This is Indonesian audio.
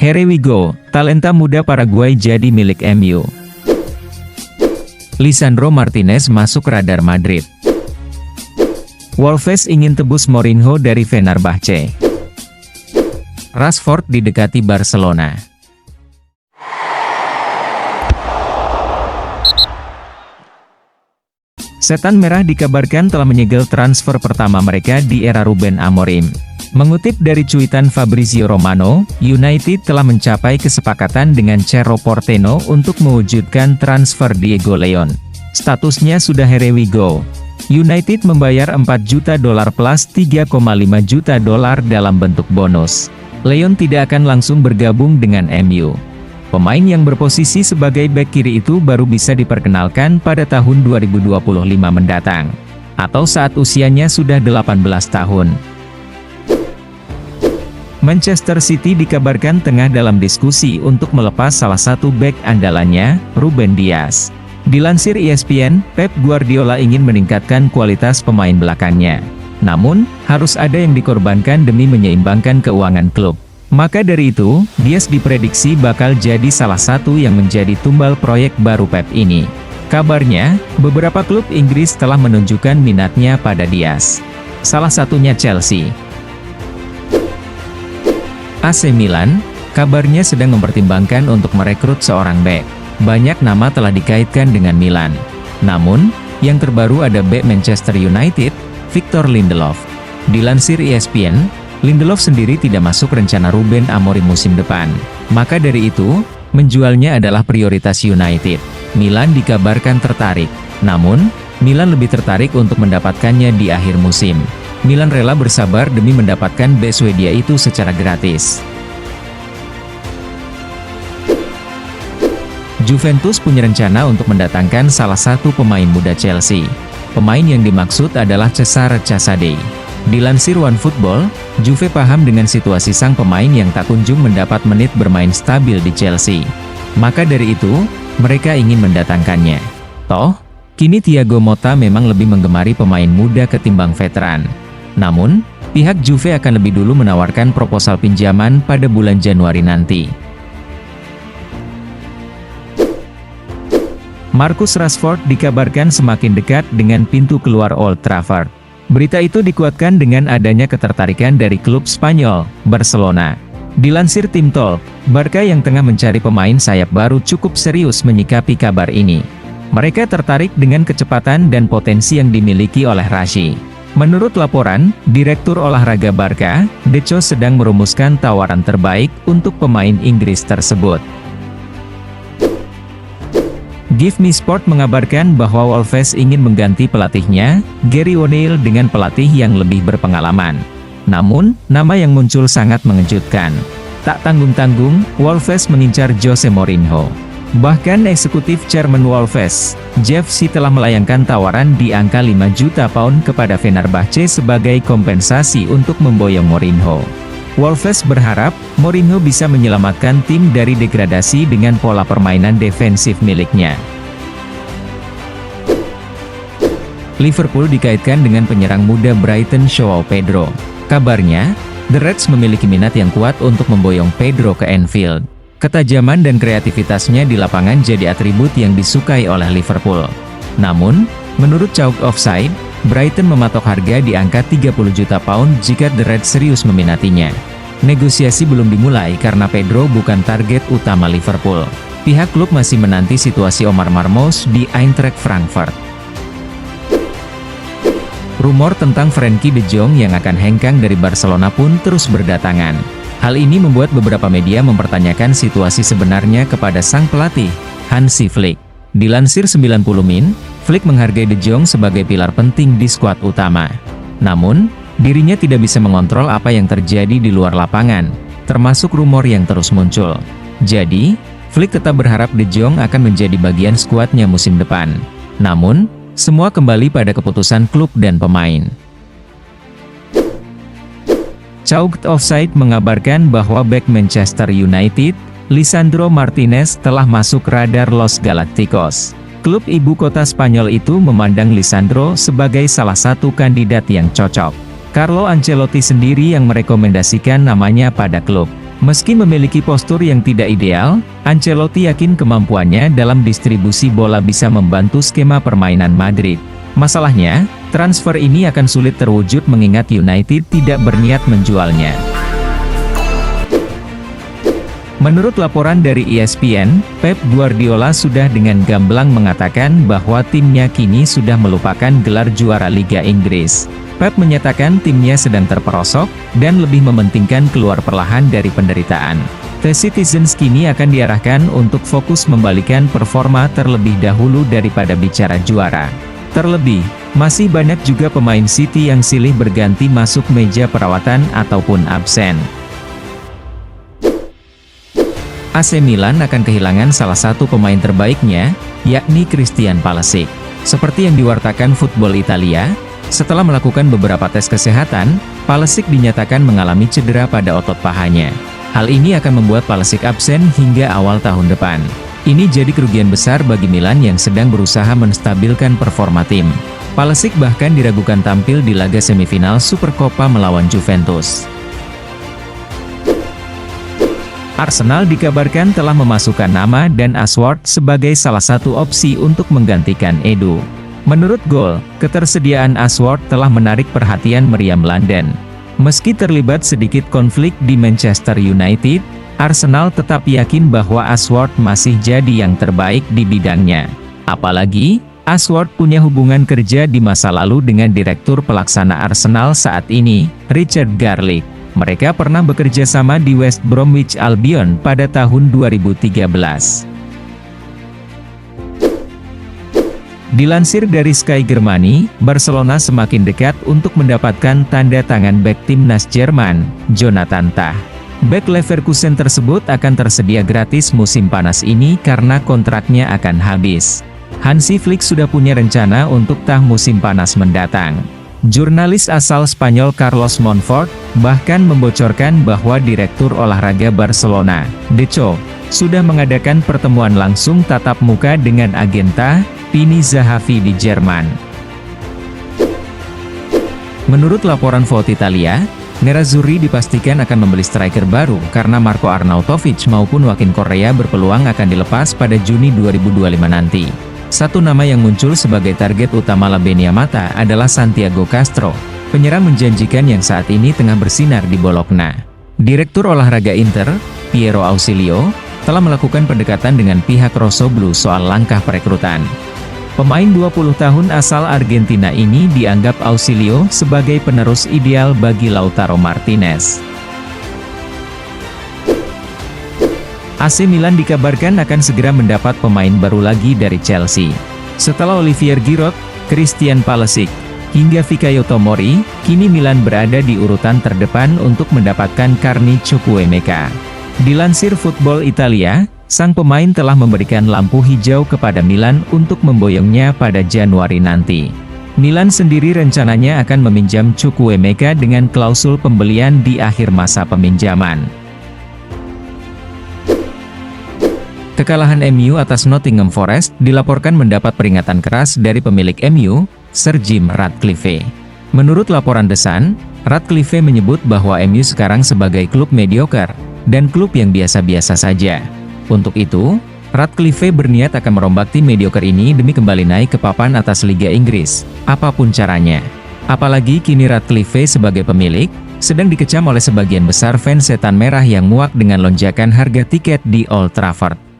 Here we go, talenta muda Paraguay jadi milik MU. Lisandro Martinez masuk radar Madrid. Wolves ingin tebus Mourinho dari Fenerbahce. Rashford didekati Barcelona. Setan Merah dikabarkan telah menyegel transfer pertama mereka di era Ruben Amorim. Mengutip dari cuitan Fabrizio Romano, United telah mencapai kesepakatan dengan Cerro Porteño untuk mewujudkan transfer Diego Leon. Statusnya sudah here we go. United membayar $4 juta plus $3,5 juta dalam bentuk bonus. Leon tidak akan langsung bergabung dengan MU. Pemain yang berposisi sebagai bek kiri itu baru bisa diperkenalkan pada tahun 2025 mendatang, atau saat usianya sudah 18 tahun. Manchester City dikabarkan tengah dalam diskusi untuk melepas salah satu bek andalannya, Ruben Dias. Dilansir ESPN, Pep Guardiola ingin meningkatkan kualitas pemain belakangnya. Namun, harus ada yang dikorbankan demi menyeimbangkan keuangan klub. Maka dari itu, Dias diprediksi bakal jadi salah satu yang menjadi tumbal proyek baru Pep ini. Kabarnya, beberapa klub Inggris telah menunjukkan minatnya pada Dias. Salah satunya Chelsea. AC Milan, kabarnya sedang mempertimbangkan untuk merekrut seorang bek. Banyak nama telah dikaitkan dengan Milan. Namun, yang terbaru ada bek Manchester United, Victor Lindelof. Dilansir ESPN, Lindelof sendiri tidak masuk rencana Ruben Amorim musim depan. Maka dari itu, menjualnya adalah prioritas United. Milan dikabarkan tertarik. Namun, Milan lebih tertarik untuk mendapatkannya di akhir musim. Milan rela bersabar demi mendapatkan bek Swedia itu secara gratis. Juventus punya rencana untuk mendatangkan salah satu pemain muda Chelsea. Pemain yang dimaksud adalah Cesare Casadei. Dilansir OneFootball, Juve paham dengan situasi sang pemain yang tak kunjung mendapat menit bermain stabil di Chelsea. Maka dari itu, mereka ingin mendatangkannya. Toh, kini Thiago Motta memang lebih menggemari pemain muda ketimbang veteran. Namun, pihak Juve akan lebih dulu menawarkan proposal pinjaman pada bulan Januari nanti. Marcus Rashford dikabarkan semakin dekat dengan pintu keluar Old Trafford. Berita itu dikuatkan dengan adanya ketertarikan dari klub Spanyol, Barcelona. Dilansir Tim Talk, Barca yang tengah mencari pemain sayap baru cukup serius menyikapi kabar ini. Mereka tertarik dengan kecepatan dan potensi yang dimiliki oleh Rashi. Menurut laporan, Direktur Olahraga Barca, Deco sedang merumuskan tawaran terbaik untuk pemain Inggris tersebut. Give Me Sport mengabarkan bahwa Wolves ingin mengganti pelatihnya, Gary O'Neil dengan pelatih yang lebih berpengalaman. Namun, nama yang muncul sangat mengejutkan. Tak tanggung-tanggung, Wolves mengincar Jose Mourinho. Bahkan eksekutif chairman Wolves, Jeff C telah melayangkan tawaran di angka 5 juta pound kepada Fenerbahce sebagai kompensasi untuk memboyong Mourinho. Wolves berharap, Mourinho bisa menyelamatkan tim dari degradasi dengan pola permainan defensif miliknya. Liverpool dikaitkan dengan penyerang muda Brighton Joao Pedro. Kabarnya, The Reds memiliki minat yang kuat untuk memboyong Pedro ke Anfield. Ketajaman dan kreativitasnya di lapangan jadi atribut yang disukai oleh Liverpool. Namun, menurut Chalk Offside, Brighton mematok harga di angka 30 juta pound jika The Reds serius meminatinya. Negosiasi belum dimulai karena Pedro bukan target utama Liverpool. Pihak klub masih menanti situasi Omar Marmoush di Eintracht Frankfurt. Rumor tentang Frenkie de Jong yang akan hengkang dari Barcelona pun terus berdatangan. Hal ini membuat beberapa media mempertanyakan situasi sebenarnya kepada sang pelatih, Hansi Flick. Dilansir 90 Min, Flick menghargai de Jong sebagai pilar penting di skuad utama. Namun, dirinya tidak bisa mengontrol apa yang terjadi di luar lapangan, termasuk rumor yang terus muncul. Jadi, Flick tetap berharap de Jong akan menjadi bagian skuadnya musim depan. Namun, semua kembali pada keputusan klub dan pemain. Chalk Offside mengabarkan bahwa bek Manchester United, Lisandro Martinez telah masuk radar Los Galacticos. Klub ibu kota Spanyol itu memandang Lisandro sebagai salah satu kandidat yang cocok. Carlo Ancelotti sendiri yang merekomendasikan namanya pada klub. Meski memiliki postur yang tidak ideal, Ancelotti yakin kemampuannya dalam distribusi bola bisa membantu skema permainan Madrid. Masalahnya, transfer ini akan sulit terwujud mengingat United tidak berniat menjualnya. Menurut laporan dari ESPN, Pep Guardiola sudah dengan gamblang mengatakan bahwa timnya kini sudah melupakan gelar juara Liga Inggris. Pep menyatakan timnya sedang terperosok, dan lebih mementingkan keluar perlahan dari penderitaan. The Citizens kini akan diarahkan untuk fokus membalikan performa terlebih dahulu daripada bicara juara. Terlebih, masih banyak juga pemain City yang silih berganti masuk meja perawatan ataupun absen. AC Milan akan kehilangan salah satu pemain terbaiknya, yakni Christian Pulisic. Seperti yang diwartakan Football Italia, setelah melakukan beberapa tes kesehatan, Pulisic dinyatakan mengalami cedera pada otot pahanya. Hal ini akan membuat Pulisic absen hingga awal tahun depan. Ini jadi kerugian besar bagi Milan yang sedang berusaha menstabilkan performa tim. Pulisic bahkan diragukan tampil di laga semifinal Supercoppa melawan Juventus. Arsenal dikabarkan telah memasukkan nama Dan Ashworth sebagai salah satu opsi untuk menggantikan Edu. Menurut Goal, ketersediaan Ashworth telah menarik perhatian meriam London. Meski terlibat sedikit konflik di Manchester United, Arsenal tetap yakin bahwa Ashworth masih jadi yang terbaik di bidangnya. Apalagi, Ashworth punya hubungan kerja di masa lalu dengan Direktur Pelaksana Arsenal saat ini, Richard Garlick. Mereka pernah bekerja sama di West Bromwich Albion pada tahun 2013. Dilansir dari Sky Germany, Barcelona semakin dekat untuk mendapatkan tanda tangan bek timnas Jerman, Jonathan Tah. Bek Leverkusen tersebut akan tersedia gratis musim panas ini karena kontraknya akan habis. Hansi Flick sudah punya rencana untuk Tah musim panas mendatang. Jurnalis asal Spanyol Carlos Monfort bahkan membocorkan bahwa Direktur Olahraga Barcelona, Deco, sudah mengadakan pertemuan langsung tatap muka dengan agen Tah, Pini Zahavi di Jerman. Menurut laporan Vote Italia, Nerazzurri dipastikan akan membeli striker baru karena Marco Arnautovic maupun Joaquin Correa berpeluang akan dilepas pada Juni 2025 nanti. Satu nama yang muncul sebagai target utama La Beniamata adalah Santiago Castro, penyerang menjanjikan yang saat ini tengah bersinar di Bologna. Direktur Olahraga Inter, Piero Ausilio, telah melakukan pendekatan dengan pihak Rossoblu soal langkah perekrutan. Pemain 20 tahun asal Argentina ini dianggap Ausilio sebagai penerus ideal bagi Lautaro Martinez. AC Milan dikabarkan akan segera mendapat pemain baru lagi dari Chelsea. Setelah Olivier Giroud, Christian Pulisic, hingga Fikayo Tomori, kini Milan berada di urutan terdepan untuk mendapatkan Carni Chukwuemeka. Dilansir Football Italia, sang pemain telah memberikan lampu hijau kepada Milan untuk memboyongnya pada Januari nanti. Milan sendiri rencananya akan meminjam Chukwuemeka dengan klausul pembelian di akhir masa peminjaman. Kekalahan MU atas Nottingham Forest dilaporkan mendapat peringatan keras dari pemilik MU, Sir Jim Ratcliffe. Menurut laporan The Sun, Ratcliffe menyebut bahwa MU sekarang sebagai klub mediocre, dan klub yang biasa-biasa saja. Untuk itu, Ratcliffe berniat akan merombak tim mediocre ini demi kembali naik ke papan atas Liga Inggris, apapun caranya. Apalagi kini Ratcliffe sebagai pemilik, sedang dikecam oleh sebagian besar fans setan merah yang muak dengan lonjakan harga tiket di Old Trafford.